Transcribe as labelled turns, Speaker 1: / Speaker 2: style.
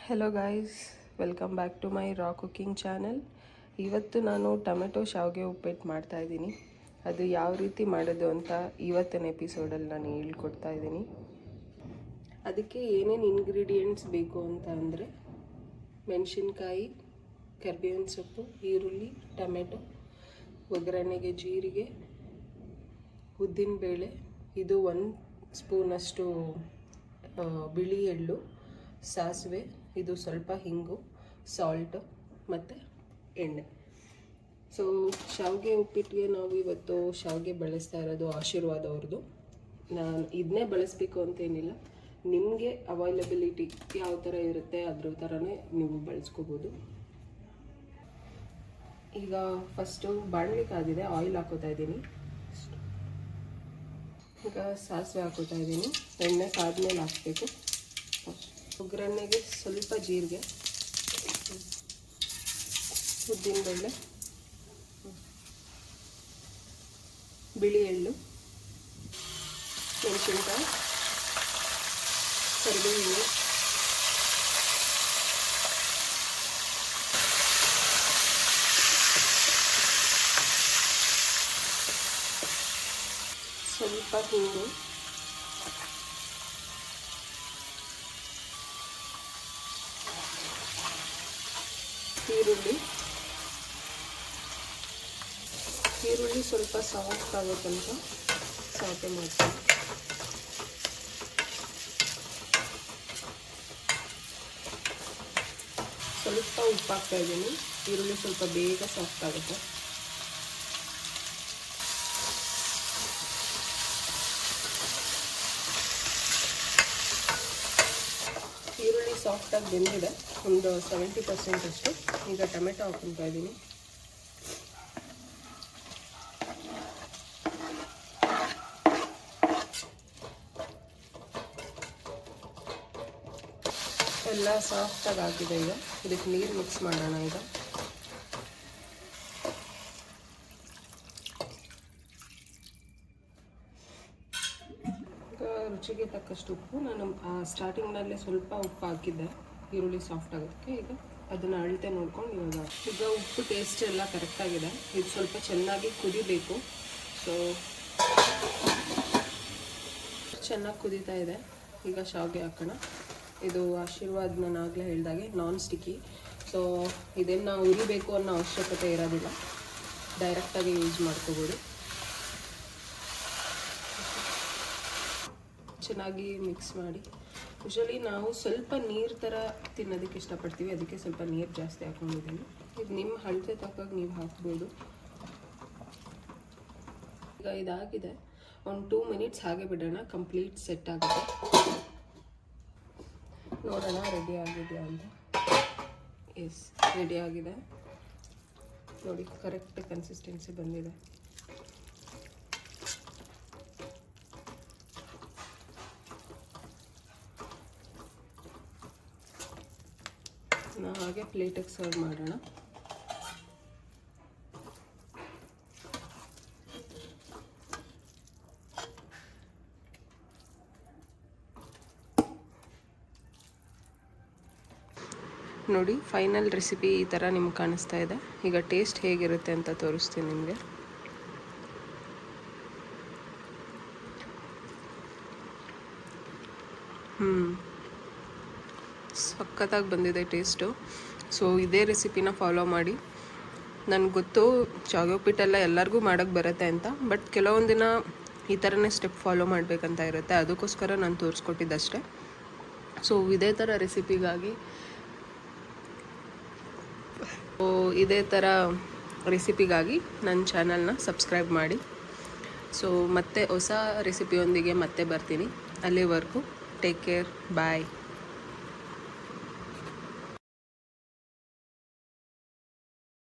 Speaker 1: Hello guys, welcome back to my raw cooking channel. ಇವತ್ತು ನಾನು tomato ಶಾವಿಗೆ ಉಪ್ಪಿಟ್ಟು ಮಾಡ್ತಾಯಿದ್ದೀನಿ. ಅದು ಯಾವ ರೀತಿ ಮಾಡೋದು ಅಂತ ಇವತ್ತಿನ ಎಪಿಸೋಡಲ್ಲಿ ನಾನು ಹೇಳ್ಕೊಡ್ತಾ ಇದ್ದೀನಿ. ಅದಕ್ಕೆ ಏನೇನು ಇಂಗ್ರೀಡಿಯೆಂಟ್ಸ್ ಬೇಕು ಅಂತ ಅಂದರೆ ಮೆಣಸಿನ್ಕಾಯಿ, ಕರಿಬೇವಿನ ಸೊಪ್ಪು, ಈರುಳ್ಳಿ, ಟೊಮೆಟೊ, ಒಗ್ಗರಣೆಗೆ ಜೀರಿಗೆ, ಉದ್ದಿನಬೇಳೆ, ಇದು 1 ಸ್ಪೂನಷ್ಟು ಬಿಳಿ ಎಳ್ಳು, ಸಾಸಿವೆ, ಇದು ಸ್ವಲ್ಪ ಹಿಂಗು, ಸಾಲ್ಟ್ ಮತ್ತು ಎಣ್ಣೆ. ಸೊ ಶಾವಿಗೆ ಉಪ್ಪಿಟ್ಟಿಗೆ ನಾವು ಇವತ್ತು ಶಾವಿಗೆ ಬಳಸ್ತಾ ಇರೋದು ಆಶೀರ್ವಾದ ಅವ್ರದ್ದು. ನಾನು ಇದನ್ನೇ ಬಳಸಬೇಕು ಅಂತೇನಿಲ್ಲ, ನಿಮಗೆ ಅವೈಲಬಿಲಿಟಿ ಯಾವ ಥರ ಇರುತ್ತೆ ಅದ್ರ ಥರನೇ ನೀವು ಬಳಸ್ಕೋಬೋದು. ಈಗ ಫಸ್ಟು ಬಾಣಲೆ ಕಾದಿದೆ, ಆಯಿಲ್ ಹಾಕೋತಾ ಇದ್ದೀನಿ. ಈಗ ಸಾಸಿವೆ ಹಾಕೋತಾ ಇದ್ದೀನಿ. ಎಣ್ಣೆ ಕಾದ್ಮೇಲೆ ಹಾಕಬೇಕು. ಒಗ್ಗರಣೆಗೆ ಸ್ವಲ್ಪ ಜೀರಿಗೆ, ಉದ್ದಿನಬೇಳೆ, ಬಿಳಿ ಎಳ್ಳು, ಮೆಣಸಿನ್ಕಾಯಿ, ಕರಿಬೇವು, ಸ್ವಲ್ಪ ಹಿಂಗು, ಈರುಳ್ಳಿ ಸ್ವಲ್ಪ ಸಾಫ್ಟ್ ಆಗೋ ತನಕ ಸಾಟೆ ಮಾಡ್ತೀನಿ. ಸ್ವಲ್ಪ ಉಪ್ಪು ಹಾಕ್ತಾ ಇದ್ದೀನಿ, ಈರುಳ್ಳಿ ಸ್ವಲ್ಪ ಬೇಗ ಸಾಫ್ಟ್ ಆಗುತ್ತೆ. ಈರುಳ್ಳಿ ಸಾಫ್ಟಾಗಿ ಬೆಂದಿದೆ, ಒಂದು 70% ಅಷ್ಟು. ಈಗ ಟೊಮೆಟೊ ಹಾಕ್ಕೊಳ್ತಾ ಇದ್ದೀನಿ. ಎಲ್ಲ ಸಾಫ್ಟಾಗಿ ಆಗಿದೆ. ಈಗ ಇದಕ್ಕೆ ನೀರು ಮಿಕ್ಸ್ ಮಾಡೋಣ. ಈಗ ರುಚಿಗೆ ತಕ್ಕಷ್ಟು ಉಪ್ಪು. ನಾನು ಸ್ಟಾರ್ಟಿಂಗ್ನಲ್ಲೇ ಸ್ವಲ್ಪ ಉಪ್ಪು ಹಾಕಿದ್ದೆ ಈರುಳ್ಳಿ ಸಾಫ್ಟ್ ಆಗೋದಕ್ಕೆ. ಈಗ ಅದನ್ನು ಅಳತೆ ನೋಡ್ಕೊಂಡು ಈಗ ಉಪ್ಪು ಟೇಸ್ಟ್ ಎಲ್ಲ ಕರೆಕ್ಟಾಗಿದೆ. ಇದು ಸ್ವಲ್ಪ ಚೆನ್ನಾಗಿ ಕುದಿಬೇಕು. ಸೊ ಚೆನ್ನಾಗಿ ಕುದೀತಾ ಇದೆ. ಈಗ ಶಾವಿಗೆ ಹಾಕೋಣ. ಇದು ಆಶೀರ್ವಾದ್ ನಾನು ಆಗಲೇ ಹೇಳಿದಾಗೆ ನಾನ್ ಸ್ಟಿಕ್ಕಿ. ಸೊ ಇದೇನು ನಾವು ಉರಿಬೇಕು ಅನ್ನೋ ಅವಶ್ಯಕತೆ ಇರೋದಿಲ್ಲ, ಡೈರೆಕ್ಟಾಗಿ ಯೂಸ್ ಮಾಡ್ಕೋಬೋದು. ಚೆನ್ನಾಗಿ ಮಿಕ್ಸ್ ಮಾಡಿ. ಯೂಶಲಿ ನಾವು ಸ್ವಲ್ಪ ನೀರು ಥರ ತಿನ್ನೋದಕ್ಕೆ ಇಷ್ಟಪಡ್ತೀವಿ, ಅದಕ್ಕೆ ಸ್ವಲ್ಪ ನೀರು ಜಾಸ್ತಿ ಹಾಕ್ಕೊಂಡಿದ್ದೀನಿ. ಇದು ನಿಮ್ಮ ಅಳತೆ ತಕ್ಕಾಗ ನೀವು ಹಾಕ್ಬೋದು. ಈಗ ಇದಾಗಿದೆ, ಒಂದು 2 ಮಿನಿಟ್ಸ್ ಹಾಗೆ ಬಿಡೋಣ, ಕಂಪ್ಲೀಟ್ ಸೆಟ್ ಆಗುತ್ತೆ. ನೋಡೋಣ ರೆಡಿ ಆಗಿದೆಯಾ ಅಂತ. ಎಸ್, ರೆಡಿ ಆಗಿದೆ ನೋಡಿ, ಕರೆಕ್ಟ್ ಕನ್ಸಿಸ್ಟೆನ್ಸಿ ಬಂದಿದೆ. ನಾವು ಹಾಗೆ ಪ್ಲೇಟಿಗೆ ಸರ್ವ್ ಮಾಡೋಣ. ನೋಡಿ, ಫೈನಲ್ ರೆಸಿಪಿ ಈ ಥರ ನಿಮ್ಗೆ ಕಾಣಿಸ್ತಾ ಇದೆ. ಈಗ ಟೇಸ್ಟ್ ಹೇಗಿರುತ್ತೆ ಅಂತ ತೋರಿಸ್ತೀನಿ ನಿಮಗೆ. ಸಖತ್ತಾಗಿ ಬಂದಿದೆ ಟೇಸ್ಟು. ಸೊ ಇದೇ ರೆಸಿಪಿನ ಫಾಲೋ ಮಾಡಿ. ನನಗೆ ಗೊತ್ತು ಶಾವಿಗೆ ಉಪ್ಪಿಟ್ಟೆಲ್ಲ ಎಲ್ಲರಿಗೂ ಮಾಡೋಕ್ಕೆ ಬರುತ್ತೆ ಅಂತ, ಬಟ್ ಕೆಲವೊಂದು ದಿನ ಈ ಥರನೇ ಸ್ಟೆಪ್ ಫಾಲೋ ಮಾಡಬೇಕಂತ ಇರುತ್ತೆ. ಅದಕ್ಕೋಸ್ಕರ ನಾನು ತೋರಿಸ್ಕೊಟ್ಟಿದ್ದಷ್ಟೇ. ಸೊ ಇದೇ ಥರ ರೆಸಿಪಿಗಾಗಿ ನನ್ನ ಚಾನಲ್ನ ಸಬ್ಸ್ಕ್ರೈಬ್ ಮಾಡಿ. ಸೊ ಮತ್ತೆ ಹೊಸ ರೆಸಿಪಿಯೊಂದಿಗೆ ಮತ್ತೆ ಬರ್ತೀನಿ. ಅಲ್ಲಿವರೆಗೂ ಟೇಕ್ ಕೇರ್, ಬಾಯ್.